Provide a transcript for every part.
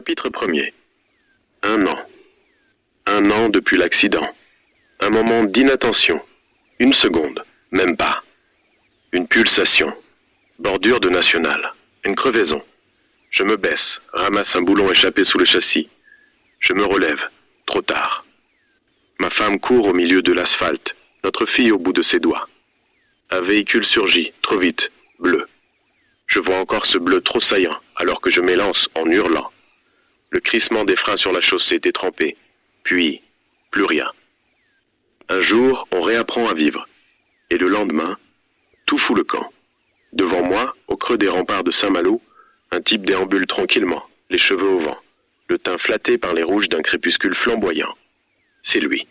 Chapitre 1er. 1 an. 1 an depuis l'accident. Un moment d'inattention. Une seconde, même pas. Une pulsation. Bordure de nationale. Une crevaison. Je me baisse, ramasse un boulon échappé sous le châssis. Je me relève. Trop tard. Ma femme court au milieu de l'asphalte, notre fille au bout de ses doigts. Un véhicule surgit, trop vite, bleu. Je vois encore ce bleu trop saillant, alors que je m'élance en hurlant. Le crissement des freins sur la chaussée était trempé, puis plus rien. Un jour, on réapprend à vivre. Et le lendemain, tout fout le camp. Devant moi, au creux des remparts de Saint-Malo, un type déambule tranquillement, les cheveux au vent, le teint flatté par les rouges d'un crépuscule flamboyant. C'est lui.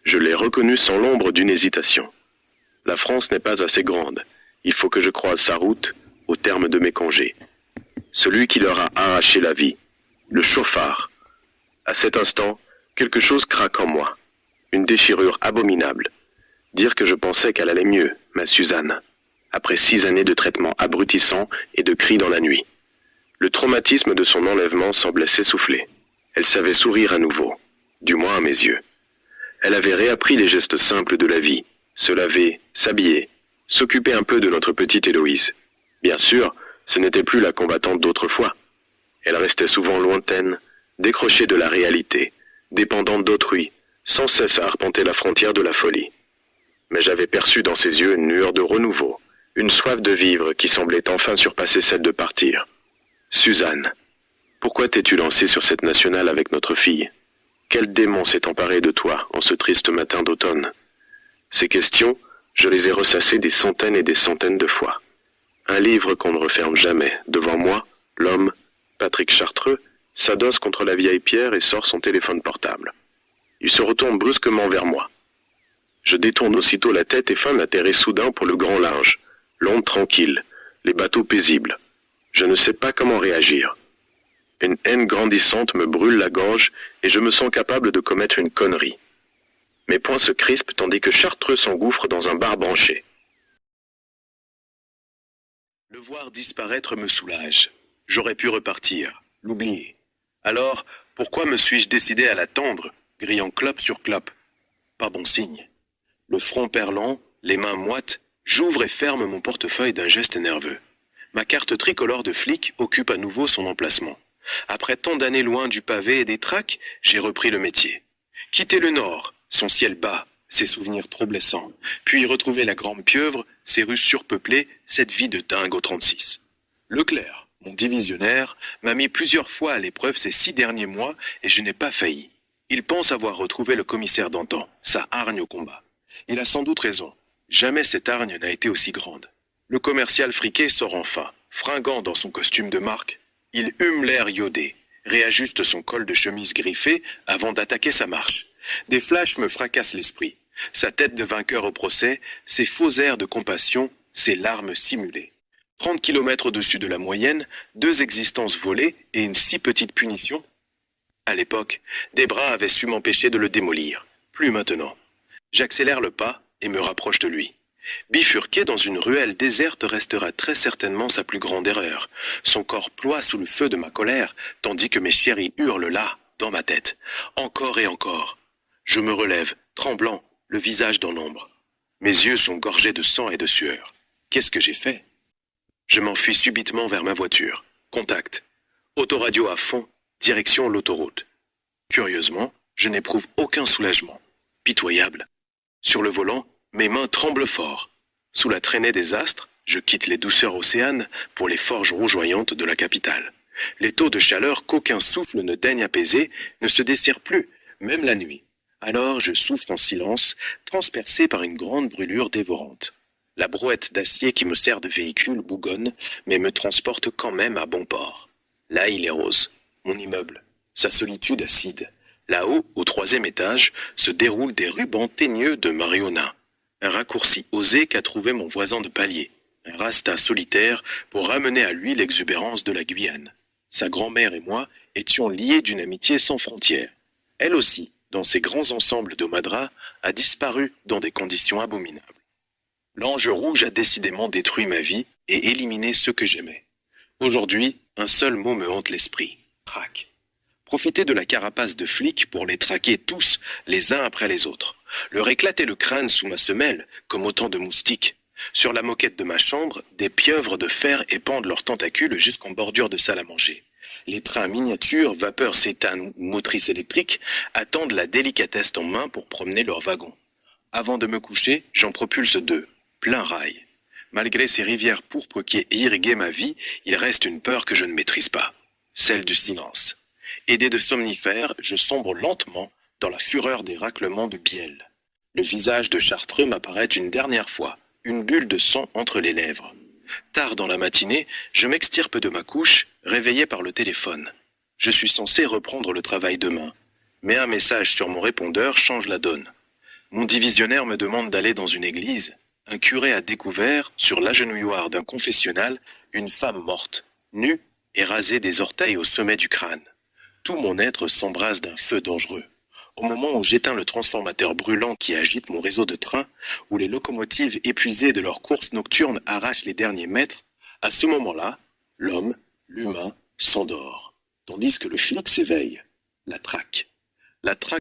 Je l'ai reconnu sans l'ombre d'une hésitation. La France n'est pas assez grande. Il faut que je croise sa route au terme de mes congés. Celui qui leur a arraché la vie. Le chauffard. À cet instant, quelque chose craque en moi. Une déchirure abominable. Dire que je pensais qu'elle allait mieux, ma Suzanne. Après 6 années de traitement abrutissant et de cris dans la nuit. Le traumatisme de son enlèvement semblait s'essouffler. Elle savait sourire à nouveau. Du moins à mes yeux. Elle avait réappris les gestes simples de la vie. Se laver, s'habiller, s'occuper un peu de notre petite Héloïse. Bien sûr, ce n'était plus la combattante d'autrefois. Elle restait souvent lointaine, décrochée de la réalité, dépendante d'autrui, sans cesse à arpenter la frontière de la folie. Mais j'avais perçu dans ses yeux une lueur de renouveau, une soif de vivre qui semblait enfin surpasser celle de partir. Suzanne, pourquoi t'es-tu lancée sur cette nationale avec notre fille ? Quel démon s'est emparé de toi en ce triste matin d'automne ? Ces questions, je les ai ressassées des centaines et des centaines de fois. Un livre qu'on ne referme jamais. Devant moi, l'homme, Patrick Chartreux, s'adosse contre la vieille pierre et sort son téléphone portable. Il se retourne brusquement vers moi. Je détourne aussitôt la tête et feins d'atterrir soudain pour le grand large, l'onde tranquille, les bateaux paisibles. Je ne sais pas comment réagir. Une haine grandissante me brûle la gorge et je me sens capable de commettre une connerie. Mes poings se crispent tandis que Chartreux s'engouffre dans un bar branché. Le voir disparaître me soulage. J'aurais pu repartir, l'oublier. Alors, pourquoi me suis-je décidé à l'attendre, grillant clope sur clope ? Pas bon signe. Le front perlant, les mains moites, j'ouvre et ferme mon portefeuille d'un geste nerveux. Ma carte tricolore de flic occupe à nouveau son emplacement. Après tant d'années loin du pavé et des tracts, j'ai repris le métier. Quitter le Nord, son ciel bas, ses souvenirs trop blessants, puis retrouver la grande pieuvre, ses rues surpeuplées, cette vie de dingue au 36. Leclerc, mon divisionnaire, m'a mis plusieurs fois à l'épreuve ces 6 derniers mois et je n'ai pas failli. Il pense avoir retrouvé le commissaire d'antan, sa hargne au combat. Il a sans doute raison. Jamais cette hargne n'a été aussi grande. Le commercial friqué sort enfin, fringant dans son costume de marque. Il hume l'air iodé, réajuste son col de chemise griffé avant d'attaquer sa marche. Des flashs me fracassent l'esprit. Sa tête de vainqueur au procès, ses faux airs de compassion, ses larmes simulées. 30 kilomètres au-dessus de la moyenne, 2 existences volées et une si petite punition. À l'époque, des bras avaient su m'empêcher de le démolir. Plus maintenant. J'accélère le pas et me rapproche de lui. Bifurquer dans une ruelle déserte restera très certainement sa plus grande erreur. Son corps ploie sous le feu de ma colère, tandis que mes chéris hurlent là, dans ma tête. Encore et encore. Je me relève, tremblant, le visage dans l'ombre. Mes yeux sont gorgés de sang et de sueur. Qu'est-ce que j'ai fait ? Je m'enfuis subitement vers ma voiture. Contact. Autoradio à fond, direction l'autoroute. Curieusement, je n'éprouve aucun soulagement. Pitoyable. Sur le volant, mes mains tremblent fort. Sous la traînée des astres, je quitte les douceurs océanes pour les forges rougeoyantes de la capitale. Les taux de chaleur qu'aucun souffle ne daigne apaiser ne se desserrent plus, même la nuit. Alors je souffre en silence, transpercé par une grande brûlure dévorante. La brouette d'acier qui me sert de véhicule bougonne, mais me transporte quand même à bon port. Là il est rose, mon immeuble, sa solitude acide. Là-haut, au 3e étage, se déroulent des rubans teigneux de marijuana. Un raccourci osé qu'a trouvé mon voisin de palier, un rasta solitaire pour ramener à lui l'exubérance de la Guyane. Sa grand-mère et moi étions liés d'une amitié sans frontières. Elle aussi, dans ses grands ensembles de madras, a disparu dans des conditions abominables. L'ange rouge a décidément détruit ma vie et éliminé ceux que j'aimais. Aujourd'hui, un seul mot me hante l'esprit. Trac. profiter de la carapace de flic pour les traquer tous, les uns après les autres. Leur éclater le crâne sous ma semelle, comme autant de moustiques. Sur la moquette de ma chambre, des pieuvres de fer épandent leurs tentacules jusqu'en bordure de salle à manger. Les trains miniatures, vapeur cétane ou motrices électriques attendent la délicatesse en main pour promener leurs wagons. Avant de me coucher, j'en propulse 2, plein rail. Malgré ces rivières pourpres qui irriguaient ma vie, il reste une peur que je ne maîtrise pas. Celle du silence. Aidé de somnifères, je sombre lentement dans la fureur des raclements de bielle. Le visage de Chartreux m'apparaît une dernière fois, une bulle de sang entre les lèvres. Tard dans la matinée, je m'extirpe de ma couche, réveillé par le téléphone. Je suis censé reprendre le travail demain, mais un message sur mon répondeur change la donne. Mon divisionnaire me demande d'aller dans une église. Un curé a découvert, sur l'agenouilloir d'un confessionnal, une femme morte, nue et rasée des orteils au sommet du crâne. Tout mon être s'embrase d'un feu dangereux. Au moment où j'éteins le transformateur brûlant qui agite mon réseau de trains, où les locomotives épuisées de leur course nocturne arrachent les derniers mètres, à ce moment-là, l'homme, l'humain, s'endort, tandis que le flic s'éveille. La traque. La traque